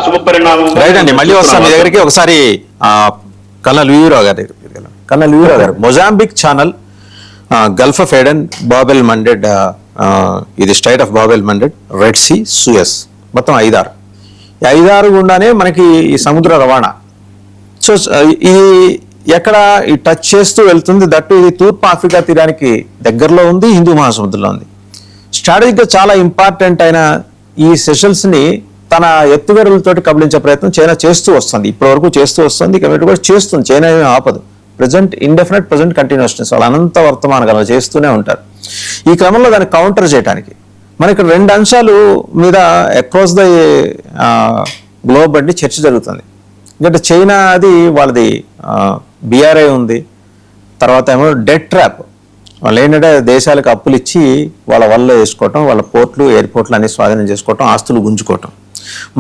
శుభ పరిణామం. రైట్ అండి, మళ్ళీ వస్తాం మీ దగ్గరికి. ఒకసారి కల్నల్ వీరావు గారి దగ్గరికి. కల్నల్ వీరావు గారు, Mozambique channel, gulf of Aden, Bab el Mandeb, ఇది strait of Bab el Mandeb, red sea, Suez, మొత్తం 5-6. ఈ 5-6 గుండానే మనకి ఈ సముద్ర రవాణా. సో ఈ ఎక్కడ ఈ టచ్ చేస్తూ వెళ్తుంది. దట్టు ఇది తూర్పు ఆఫ్రికా తీరానికి దగ్గరలో ఉంది, హిందూ మహాసముద్రంలో ఉంది. స్ట్రాటజిక్గా చాలా ఇంపార్టెంట్ అయిన ఈ సెషల్స్ని తన ఎత్తుగడలతోటి కబలించే ప్రయత్నం చైనా చేస్తూ వస్తుంది, ఇప్పటి వరకు చేస్తూ వస్తుంది, కమిటీ కూడా చేస్తుంది. చైనా ఏమీ ఆపదు. ప్రజెంట్ ఇండెఫినెట్, ప్రజెంట్ కంటిన్యూస్నెస్, వాళ్ళు అనంత వర్తమాన కాలం చేస్తూనే ఉంటారు. ఈ క్రమంలో దాన్ని కౌంటర్ చేయడానికి మనకి 2 అంశాలు మీద అక్రాస్ ద గ్లోబ్ అండి చర్చ జరుగుతుంది. ఎందుకంటే చైనా అది వాళ్ళది బిఆర్ఐ ఉంది, తర్వాత ఏమో డెట్ ట్రాప్. వాళ్ళు ఏంటంటే దేశాలకు అప్పులు ఇచ్చి వాళ్ళ వల్ల వేసుకోవటం, వాళ్ళ పోర్ట్లు, ఎయిర్పోర్ట్లు అన్ని స్వాధీనం చేసుకోవటం, ఆస్తులు గుంజుకోవటం.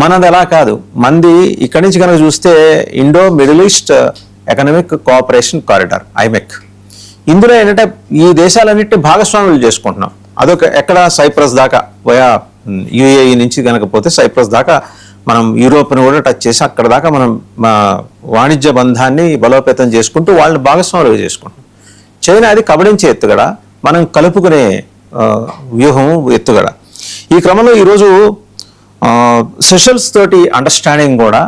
మనది అలా కాదు. మంది ఇక్కడి నుంచి కనుక చూస్తే Indo middle east economic cooperation corridor, ఐమెక్. ఇందులో ఏంటంటే ఈ దేశాలన్నింటినీ భాగస్వాములు చేసుకుంటున్నాం. అదొక ఎక్కడ సైప్రస్ దాకా వయా యుఏఈ నుంచి కనుకపోతే సైప్రస్ దాకా మనం యూరోప్ని కూడా టచ్ చేసి అక్కడ దాకా మనం వాణిజ్య బంధాన్ని బలోపేతం చేసుకుంటూ వాళ్ళని భాగస్వాములు చేసుకుంటాం. చైనా అది కబడించే ఎత్తుగడ, మనం కలుపుకునే వ్యూహం ఎత్తుగడ. ఈ క్రమంలో ఈరోజు సెషల్స్ తోటి అండర్స్టాండింగ్ కూడా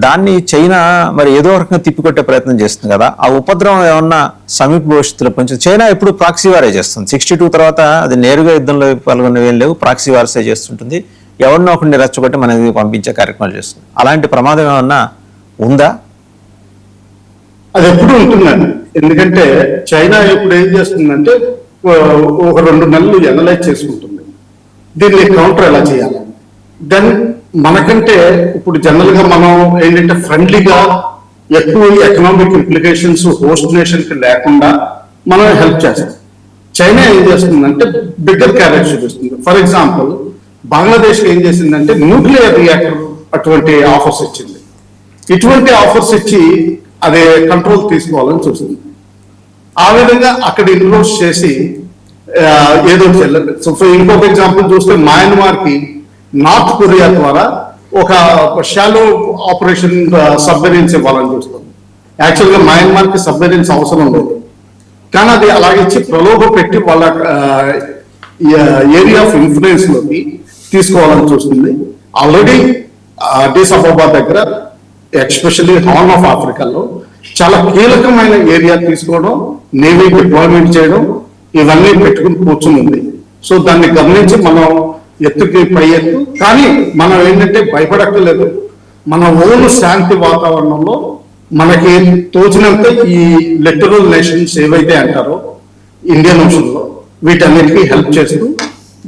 దాన్ని చైనా మరి ఏదో రకంగా తిప్పికొట్టే ప్రయత్నం చేస్తుంది కదా. ఆ ఉపద్రవం ఏమన్నా సమీప భవిష్యత్తులో పంచి చైనా ఎప్పుడు ప్రాక్సీ వారే చేస్తుంది. 62 తర్వాత అది నేరుగా యుద్ధంలో పాల్గొనేవి ఏం లేవు, ప్రాక్సీ వార్సే చేస్తుంటుంది. ఎవరినో ఒకరిని రెచ్చగొట్టి మనకి పంపించే కార్యక్రమాలు చేస్తుంది. అలాంటి ప్రమాదం ఏమన్నా ఉందా? అది ఎప్పుడు ఉంటుందండి. ఎందుకంటే చైనా ఇప్పుడు ఏం చేస్తుందంటే ఒక 2 నెలలు ఎనలైజ్ చేసుకుంటుంది దీన్ని కౌంటర్ ఎలా చేయాలి. దెన్ మనకంటే ఇప్పుడు జనరల్ గా మనం ఏంటంటే ఫ్రెండ్లీగా ఎక్కువ ఎకనామిక్ ఇంప్లికేషన్స్ హోస్ట్ నేషన్ కి లేకుండా మనం హెల్ప్ చేస్తాం. చైనా ఏం చేస్తుందంటే బిగ్గర్ క్యారెట్ చూపిస్తుంది. ఫర్ ఎగ్జాంపుల్ బంగ్లాదేశ్ ఏం చేసిందంటే న్యూక్లియర్ రియాక్టర్ అటువంటి ఆఫర్స్ ఇచ్చింది. ఇటువంటి ఆఫర్స్ ఇచ్చి అదే కంట్రోల్ తీసుకోవాలని చూస్తుంది. ఆ విధంగా అక్కడ ఇన్వెస్ట్ చేసి ఏదో చెల్లదు. సో ఇంకొక ఎగ్జాంపుల్ చూస్తే మయన్మార్ కి నార్త్ కొరియా ద్వారా ఒక షాలో ఆపరేషన్ సబ్మెరీన్స్ ఇవ్వాలని చూస్తుంది. యాక్చువల్గా మయన్మార్ కి సబ్మెరీన్స్ అవసరం లేదు, కానీ అది అలాగిచ్చి ప్రలోభ పెట్టి వాళ్ళ ఏరియా ఆఫ్ ఇన్ఫ్లుయెన్స్ లోకి తీసుకోవాలని చూస్తుంది. ఆల్రెడీ అడిస్ అబబా దగ్గర ఎస్పెషల్లీ హార్న్ ఆఫ్ ఆఫ్రికాలో చాలా కీలకమైన ఏరియా తీసుకోవడం, నేవీ డిప్లాయ్మెంట్ చేయడం, ఇవన్నీ పెట్టుకుని కూర్చుంది. సో దాన్ని గమనించి మనం ఎత్తుకి పై ఎత్తు, కానీ మనం ఏంటంటే భయపడక్కర్లేదు. మన ఓన్ శాంతి వాతావరణంలో మనకి తోచినంత ఈ లిటరల్ నేషన్స్ ఏవైతే అంటారో ఇండియన్ ఓషన్ లో వీటన్నిటికీ హెల్ప్ చేస్తూ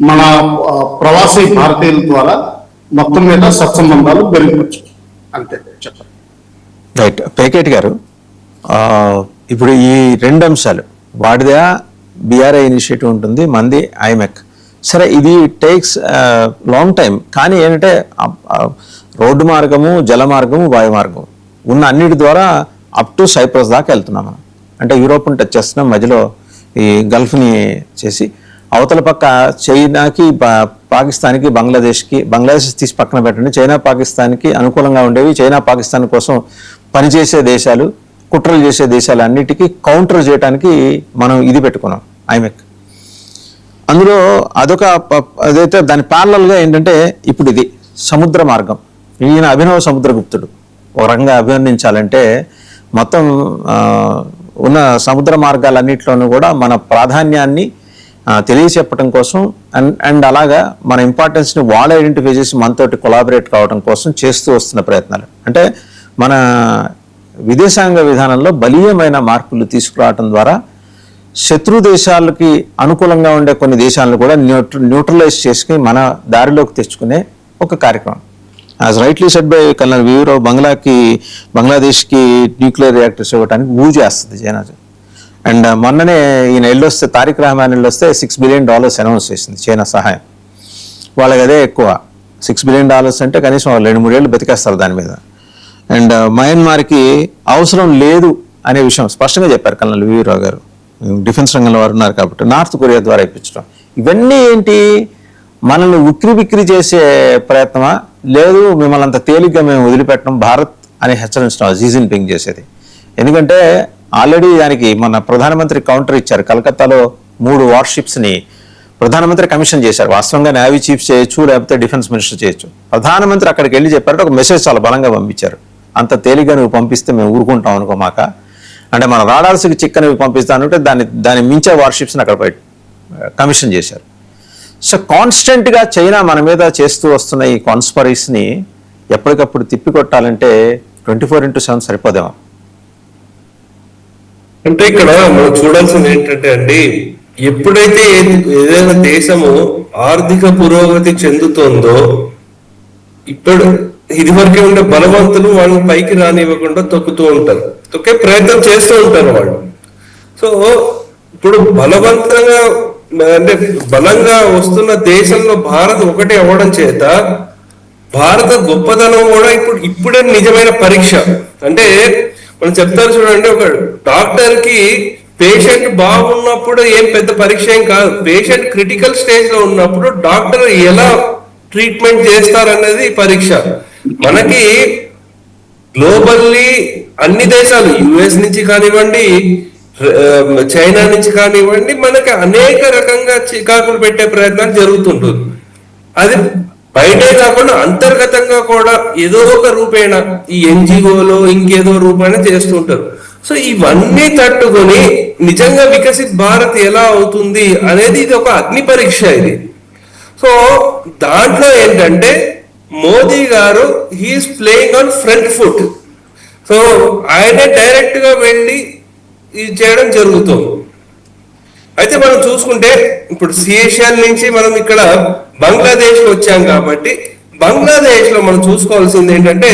మన ప్రవాసీ భారతీయుల ద్వారా మొత్తం మీద సత్సంబంధాలు పెరుగువచ్చు. అంతే చెప్పండి. రైట్. పేకేటి గారు, ఇప్పుడు ఈ 2 అంశాలు వాడిదా బిఆర్ఐ ఇనిషియేటివ్ ఉంటుంది, మంది ఐమెక్. సరే, ఇది టేక్స్ లాంగ్ టైం, కానీ ఏంటంటే రోడ్డు మార్గము, జల మార్గము, వాయు మార్గము ఉన్న అన్నిటి ద్వారా అప్ టు సైప్రస్ దాకా వెళ్తున్నాం మనం. అంటే యూరోప్ని టచ్ చేస్తున్నాం, మధ్యలో ఈ గల్ఫ్ని చేసి అవతల పక్క చైనాకి, పాకిస్తాన్కి, బంగ్లాదేశ్ తీసి పక్కన పెట్టండి, చైనా పాకిస్తాన్కి అనుకూలంగా ఉండేవి, చైనా పాకిస్తాన్ కోసం పనిచేసే దేశాలు, కుట్రలు చేసే దేశాలు అన్నిటికీ కౌంటర్ చేయడానికి మనం ఇది పెట్టుకున్నాం ఐమెక్. అందులో అదైతే దాని ప్యారలల్గా ఏంటంటే ఇప్పుడు ఇది సముద్ర మార్గం. ఈయన అభినవ సముద్రగుప్తుడు. ఒక రకంగా అభివర్ణించాలంటే మొత్తం ఉన్న సముద్ర మార్గాలన్నింటిలోనూ కూడా మన ప్రాధాన్యాన్ని తెలియచెప్పడం కోసం అండ్ అలాగా మన ఇంపార్టెన్స్ని వాళ్ళు ఐడెంటిఫై చేసి మనతోటి కొలాబరేట్ కావడం కోసం చేస్తూ వస్తున్న ప్రయత్నాలు. అంటే మన విదేశాంగ విధానంలో బలీయమైన మార్పులు తీసుకురావడం ద్వారా శత్రు దేశాలకి అనుకూలంగా ఉండే కొన్ని దేశాలను కూడా న్యూట్రలైజ్ చేసుకుని మన దారిలోకి తెచ్చుకునే ఒక కార్యక్రమం. As rightly said by colonel Veerao, బంగ్లాదేశ్కి న్యూక్లియర్ రియాక్టర్స్ ఇవ్వడానికి మూవ్ చేస్తుంది చైనా. అండ్ మొన్ననే ఈయన వెళ్ళొస్తే, తారిక్ రహమాన్ వెళ్ళొస్తే $6 బిలియన్ అనౌన్స్ చేసింది చైనా సహాయం. వాళ్ళకి అదే ఎక్కువ. $6 బిలియన్ అంటే కనీసం 2-3 ఏళ్ళు బతికేస్తారు దాని మీద. అండ్ మయన్మార్కి అవసరం లేదు అనే విషయం స్పష్టంగా చెప్పారు కల్నల్ వీరావ్ గారు. డిఫెన్స్ రంగంలో వారు ఉన్నారు కాబట్టి నార్త్ కొరియా ద్వారా ఇప్పించడం. ఇవన్నీ ఏంటి, మనల్ని ఉక్కిరి బిక్కిరి చేసే ప్రయత్నమా, లేదు మిమ్మల్ని అంత తేలిగ్గా మేము వదిలిపెట్టడం భారత్ అని హెచ్చరించడం జీ జిన్పింగ్ చేసేది? ఎందుకంటే ఆల్రెడీ దానికి మన ప్రధానమంత్రి కౌంటర్ ఇచ్చారు. కలకత్తాలో 3 వార్షిప్స్ని ప్రధానమంత్రి కమిషన్ చేశారు. వాస్తవంగా నేవీ చీఫ్ చేయొచ్చు, లేకపోతే డిఫెన్స్ మినిస్టర్ చేయొచ్చు. ప్రధానమంత్రి అక్కడికి వెళ్ళి చెప్పారంటే ఒక మెసేజ్ చాలా బలంగా పంపించారు. అంత తేలిగ్గా నువ్వు పంపిస్తే మేము ఊరుకుంటాం అనుకోమాక, అంటే మన రాడార్స్కి చిక్కనివి పంపిస్తానంటే దాన్ని మించే వార్షిప్స్ని అక్కడ కమిషన్ చేశారు. సో కాన్స్టెంట్గా చైనా మన మీద చేస్తూ వస్తున్న ఈ కాన్స్పరీస్ని ఎప్పటికప్పుడు తిప్పికొట్టాలంటే 24/7 సరిపోదేమో. అంటే ఇక్కడ మనం చూడాల్సింది ఏంటంటే అండి, ఎప్పుడైతే ఏదైనా దేశము ఆర్థిక పురోగతి చెందుతుందో, ఇప్పుడు ఇదివరకే ఉండే బలవంతులు వాళ్ళని పైకి రానివ్వకుండా తొక్కుతూ ఉంటారు, తొక్కే ప్రయత్నం చేస్తూ ఉంటారు వాళ్ళు. సో ఇప్పుడు బలవంతంగా అంటే బలంగా వస్తున్న దేశంలో భారత్ ఒకటి అవ్వడం చేత భారత గొప్పతనం కూడా ఇప్పుడే నిజమైన పరీక్ష. అంటే మనం చెప్తారు చూడండి, ఒక డాక్టర్ కి పేషెంట్ బాగున్నప్పుడు ఏం పెద్ద పరీక్ష ఏం కాదు, పేషెంట్ క్రిటికల్ స్టేజ్ లో ఉన్నప్పుడు డాక్టర్ ఎలా ట్రీట్మెంట్ చేస్తారనేది పరీక్ష. మనకి గ్లోబల్లీ అన్ని దేశాలు, యుఎస్ నుంచి కానివ్వండి, చైనా నుంచి కానివ్వండి, మనకి అనేక రకంగా చికాకులు పెట్టే ప్రయత్నాలు జరుగుతుంటుంది. అది బయటే కాకుండా అంతర్గతంగా కూడా ఏదో ఒక రూపేణ ఈ ఎన్జిఓలో ఇంకేదో రూపాయన చేస్తుంటారు. సో ఇవన్నీ తట్టుకొని నిజంగా వికసిత్ భారత్ ఎలా అవుతుంది అనేది ఇది ఒక అగ్ని పరీక్ష ఇది. సో దాంట్లో ఏంటంటే మోదీ గారు he's playing on front foot. So ఆయనే డైరెక్ట్ గా వెళ్ళి ఇది చేయడం జరుగుతుంది. అయితే మనం చూసుకుంటే ఇప్పుడు సియేషియన్ నుంచి మనం ఇక్కడ బంగ్లాదేశ్ వచ్చాం కాబట్టి, బంగ్లాదేశ్ లో మనం చూసుకోవాల్సింది ఏంటంటే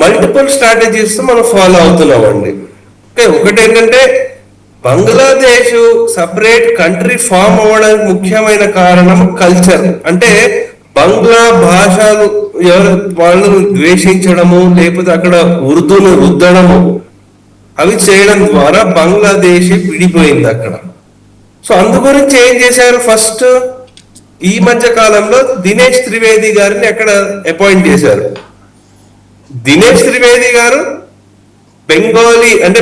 మల్టిపుల్ స్ట్రాటజీస్ మనం ఫాలో అవుతున్నామండి. ఓకే, ఒకటి ఏంటంటే బంగ్లాదేశ్ సపరేట్ కంట్రీ ఫామ్ అవ్వడానికి ముఖ్యమైన కారణం కల్చర్. అంటే బంగ్లా భాషలు వాళ్ళను ద్వేషించడము, లేకపోతే అక్కడ ఉర్దూను రుద్దడము, అవి చేయడం ద్వారా బంగ్లాదేశ్ విడిపోయింది అక్కడ. సో అందు గురించి ఏం చేశారు, ఫస్ట్ ఈ మధ్య కాలంలో దినేష్ త్రివేది గారిని అక్కడ అపాయింట్ చేశారు. దినేష్ త్రివేది గారు బెంగాలీ, అంటే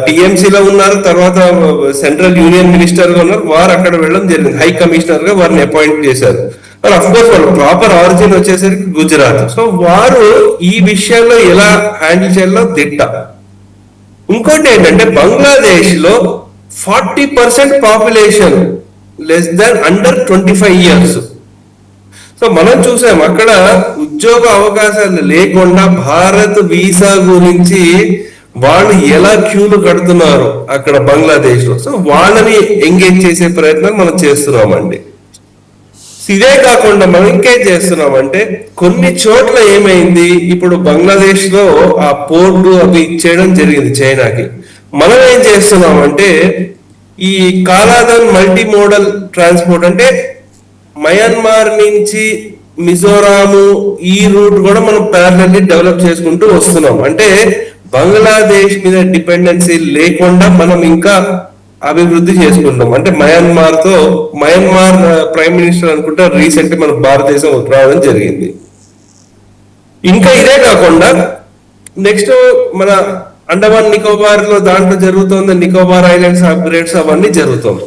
టిఎంసీలో ఉన్నారు, తర్వాత సెంట్రల్ యూనియన్ మినిస్టర్ గా ఉన్నారు. వారు అక్కడ వెళ్ళడం జరిగింది, హై కమిషనర్ గా వారిని అపాయింట్ చేశారు. మరి అఫ్ కోర్స్ వాళ్ళు ప్రాపర్ ఆరిజిన్ వచ్చేసరికి గుజరాత్. సో వారు ఈ విషయాల్లో ఎలా హ్యాండిల్ చేయాలో దిట్ట. ఇంకోటి ఏంటంటే బంగ్లాదేశ్ లో 40% population less than under 25 years. So మనం చూసాం అక్కడ ఉద్యోగ అవకాశాలు లేకుండా భారత్ వీసా గురించి వాళ్ళు ఎలా క్యూలు కడుతున్నారు అక్కడ బంగ్లాదేశ్ లో. సో వాళ్ళని ఎంగేజ్ చేసే ప్రయత్నం మనం చేస్తున్నామండి. ఇదే కాకుండా మనం ఇంకేం చేస్తున్నామంటే కొన్ని చోట్ల ఏమైంది, ఇప్పుడు బంగ్లాదేశ్ లో ఆ పోర్టు అవి ఇచ్చేయడం జరిగింది చైనాకి. మనం ఏం చేస్తున్నామంటే ఈ కాలాదన్ మల్టీ మోడల్ ట్రాన్స్పోర్ట్, అంటే మయన్మార్ నుంచి మిజోరాము ఈ రూట్ కూడా మనం ప్యారలల్లీ డెవలప్ చేసుకుంటూ వస్తున్నాం. అంటే బంగ్లాదేశ్ మీద డిపెండెన్సీ లేకుండా మనం ఇంకా అభివృద్ధి చేసుకుంటాం. అంటే మయన్మార్ ప్రైమ్ మినిస్టర్ అనుకుంటా రీసెంట్ మన భారతదేశం రావడం జరిగింది. ఇంకా ఇదే కాకుండా నెక్స్ట్ మన అండమాన్ నికోబార్ లో దాంట్లో జరుగుతుంది, నికోబార్ ఐలాండ్స్ అప్గ్రేడ్స్ అవన్నీ జరుగుతుంది.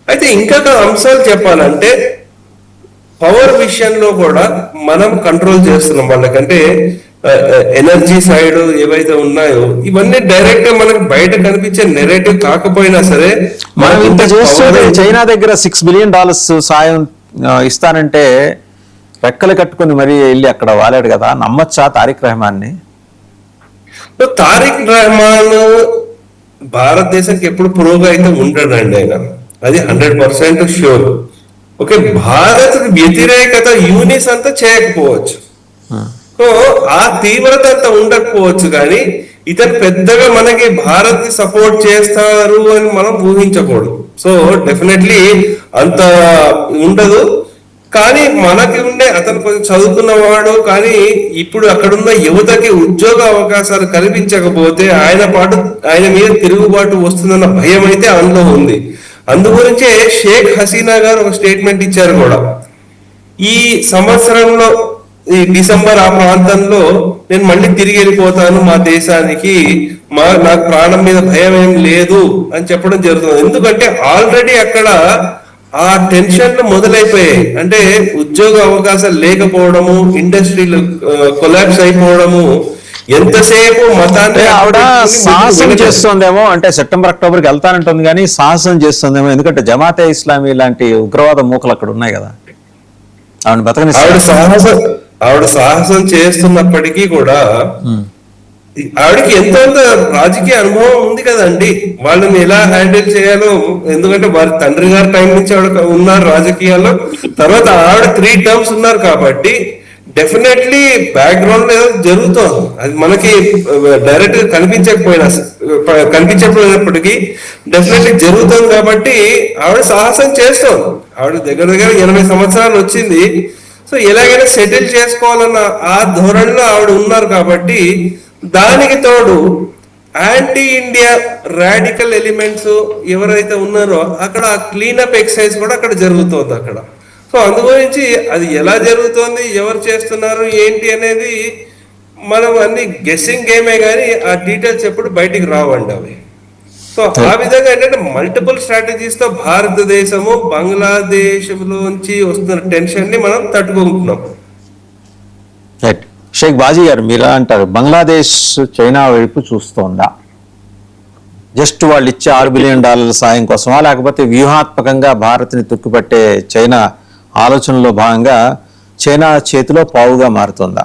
అయితే ఇంకా అంశాలు చెప్పాలంటే పవర్ విషయంలో కూడా మనం కంట్రోల్ చేస్తున్నాం వాళ్ళకంటే ఎనర్జీ సైడ్ ఏవైతే ఉన్నాయో ఇవన్నీ డైరెక్ట్ గా మనకు బయట కనిపించే నెరేటివ్ కాకపోయినా సరే, మనం ఇంత చేస్తుంటే చైనా దగ్గర $6 billion సాయం ఇస్తానంటే రెక్కలు కట్టుకుని మరీ వెళ్ళి అక్కడ వాలాడు కదా, నమ్మచ్చా తారిక్ రెహమాన్ని? తారిక్ రెహమాన్ భారతదేశానికి ఎప్పుడు పురోగా అయితే ఉంటాడండి ఆయన, అది 100% ష్యూర్. ఓకే, భారత్ వ్యతిరేకత యూనిస్ అంతా చేయకపోవచ్చు, సో ఆ తీవ్రత అంతా ఉండకపోవచ్చు, కానీ ఇతను పెద్దగా మనకి భారత్ ని సపోర్ట్ చేస్తారు అని మనం ఊహించకూడదు. సో డెఫినెట్లీ అంత ఉండదు. కానీ మనకి ఉండే అతను కొంచెం చదువుకున్నవాడు, కానీ ఇప్పుడు అక్కడున్న యువతకి ఉద్యోగ అవకాశాలు కల్పించకపోతే ఆయన మీద తిరుగుబాటు వస్తుందన్న భయం అయితే అందులో ఉంది. అందు గురించే షేక్ హసీనా గారు ఒక స్టేట్మెంట్ ఇచ్చారు కూడా, ఈ సంవత్సరంలో ఈ డిసెంబర్ ఆ ప్రాంతంలో నేను మళ్ళీ తిరిగి వెళ్ళిపోతాను మా దేశానికి, నాకు ప్రాణం మీద భయం ఏం లేదు అని చెప్పడం జరుగుతుంది. ఎందుకంటే ఆల్రెడీ అక్కడ ఆ టెన్షన్లు మొదలైపోయాయి. అంటే ఉద్యోగ అవకాశాలు లేకపోవడము, ఇండస్ట్రీలు కొలాప్స్ అయిపోవడము, ఎంతసేపు మతాన్ని ఆవిడ సాహసం చేస్తుందేమో, అంటే సెప్టెంబర్ అక్టోబర్కి వెళ్తానంటుంది కానీ సాహసం చేస్తుందేమో, ఎందుకంటే జమాతే ఇస్లామీ లాంటి ఉగ్రవాద మూకలు అక్కడ ఉన్నాయి కదా, ఆవిడ బతకని ఆవిడ సాహసం చేస్తున్నప్పటికీ కూడా ఆవిడకి ఎంత రాజకీయ అనుభవం ఉంది కదండి, వాళ్ళని ఎలా హ్యాండిల్ చేయాలో. ఎందుకంటే వారి తండ్రి గారి టైం నుంచి ఆవిడ ఉన్నారు రాజకీయాల్లో, తర్వాత ఆవిడ 3 టర్మ్స్ ఉన్నారు కాబట్టి డెఫినెట్లీ బ్యాక్గ్రౌండ్ లో ఏదో జరుగుతోంది. అది మనకి డైరెక్ట్ గా కనిపించకపోయినప్పటికీ డెఫినెట్లీ జరుగుతుంది. కాబట్టి ఆవిడ సాహసం చేస్తోంది. ఆవిడ దగ్గర 80 సంవత్సరాలు వచ్చింది. సో ఎలాగైనా సెటిల్ చేసుకోవాలన్న ఆ ధోరణిలో ఆవిడ ఉన్నారు. కాబట్టి దానికి తోడు యాంటీ ఇండియా రాడికల్ ఎలిమెంట్స్ ఎవరైతే ఉన్నారో అక్కడ క్లీనప్ ఎక్సర్సైజ్ కూడా అక్కడ జరుగుతోంది అక్కడ. సో అందు గురించి అది ఎలా జరుగుతోంది, ఎవరు చేస్తున్నారు ఏంటి అనేది మనం అన్ని గెస్సింగ్ గేమే కానీ ఆ డీటెయిల్స్ ఎప్పుడు బయటికి రావండి అవి. సో ఆ విధంగా ఏంటంటే మల్టిపుల్ స్ట్రాటజీస్ తో భారతదేశము బంగ్లాదేశ్ లోంచి వస్తున్న టెన్షన్ ని మనం తట్టుకుంటున్నాం. రైట్. షేక్ బాజీ గారు మీరు అంటారు బంగ్లాదేశ్ చైనా వైపు చూస్తోందా? జస్ట్ వాళ్ళు ఇచ్చే $6 బిలియన్ సాయం కోసమా, లేకపోతే వ్యూహాత్మకంగా భారత్ని తొక్కిపట్టే చైనా ఆలోచనలో భాగంగా చైనా చేతిలో పావుగా మారుతుందా?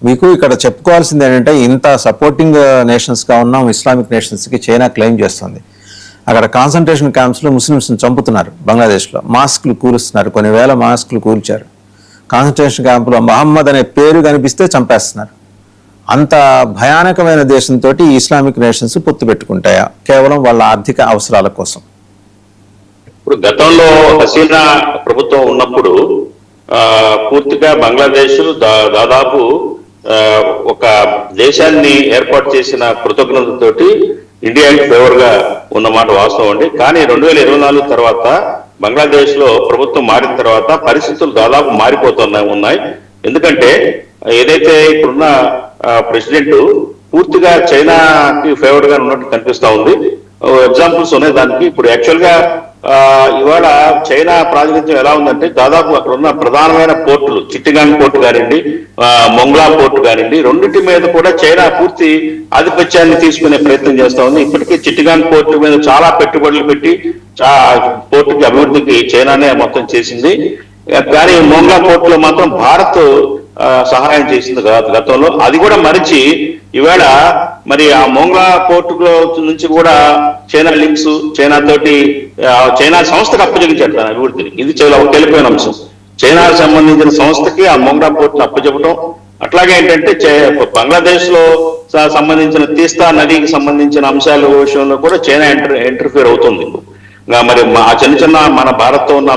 మీకు ఇక్కడ చెప్పుకోవాల్సింది ఏంటంటే ఇంత సపోర్టింగ్ నేషన్స్గా ఉన్నాం ఇస్లామిక్ నేషన్స్కి చైనా క్లెయిమ్ చేస్తుంది. అక్కడ కాన్సన్ట్రేషన్ క్యాంప్స్లో ముస్లిమ్స్ని చంపుతున్నారు, బంగ్లాదేశ్లో మాస్కులు కూలుస్తున్నారు, కొన్ని వేల మాస్కులు కూల్చారు. కాన్సన్ట్రేషన్ క్యాంపులో మహమ్మద్ అనే పేరు కనిపిస్తే చంపేస్తున్నారు. అంత భయానకమైన దేశంతో ఇస్లామిక్ నేషన్స్ పొత్తు పెట్టుకుంటాయా కేవలం వాళ్ళ ఆర్థిక అవసరాల కోసం? ఇప్పుడు గతంలో హసీనా ప్రభుత్వం ఉన్నప్పుడు పూర్తిగా బంగ్లాదేశ్ దాదాపు ఒక దేశాన్ని ఏర్పాటు చేసిన కృతజ్ఞతతోటి ఇండియాకి ఫేవర్ గా ఉన్నమాట వాస్తవం అండి. కానీ 2024 తర్వాత బంగ్లాదేశ్ లో ప్రభుత్వం మారిన తర్వాత పరిస్థితులు దాదాపు ఉన్నాయి. ఎందుకంటే ఏదైతే ఇప్పుడున్న ప్రెసిడెంట్ పూర్తిగా చైనాకి ఫేవర్ గా ఉన్నట్టు కనిపిస్తా ఉంది. ఎగ్జాంపుల్స్ ఉన్నాయి దానికి. ఇప్పుడు యాక్చువల్ గా ఇవాళ చైనా ప్రాతినిధ్యం ఎలా ఉందంటే దాదాపు అక్కడ ఉన్న ప్రధానమైన పోర్టులు చిట్టగాంగ్ పోర్టు కానివ్వండి, మొంగ్లా పోర్టు కానివ్వండి, రెండింటి మీద కూడా చైనా పూర్తి ఆధిపత్యాన్ని తీసుకునే ప్రయత్నం చేస్తా ఉంది. ఇప్పటికీ చిట్టగాంగ్ పోర్టు మీద చాలా పెట్టుబడులు పెట్టి పోర్టుకి అభివృద్ధికి చైనానే మొత్తం చేసింది. కానీ మొంగ్లా పోర్టులో మాత్రం భారత్ సహాయం చేసింది గతంలో. అది కూడా మరిచి ఈవేళ మరి ఆ మొంగ్లా పోర్టులో నుంచి కూడా చైనా లింక్స్ చైనా తోటి చైనా సంస్థకు అప్పచెప్పించాడు తన అభివృద్ధిని. ఇది చాలా తెలిపోయిన అంశం. చైనాకు సంబంధించిన సంస్థకి ఆ మొంగ్లా పోర్టును అప్పచెప్పడం. అట్లాగే ఏంటంటే బంగ్లాదేశ్ లో సంబంధించిన తీస్తా నదికి సంబంధించిన అంశాల విషయంలో కూడా చైనా ఇంటర్ఫియర్ అవుతుంది. మరి ఆ చిన్న మన భారత్ తో ఉన్న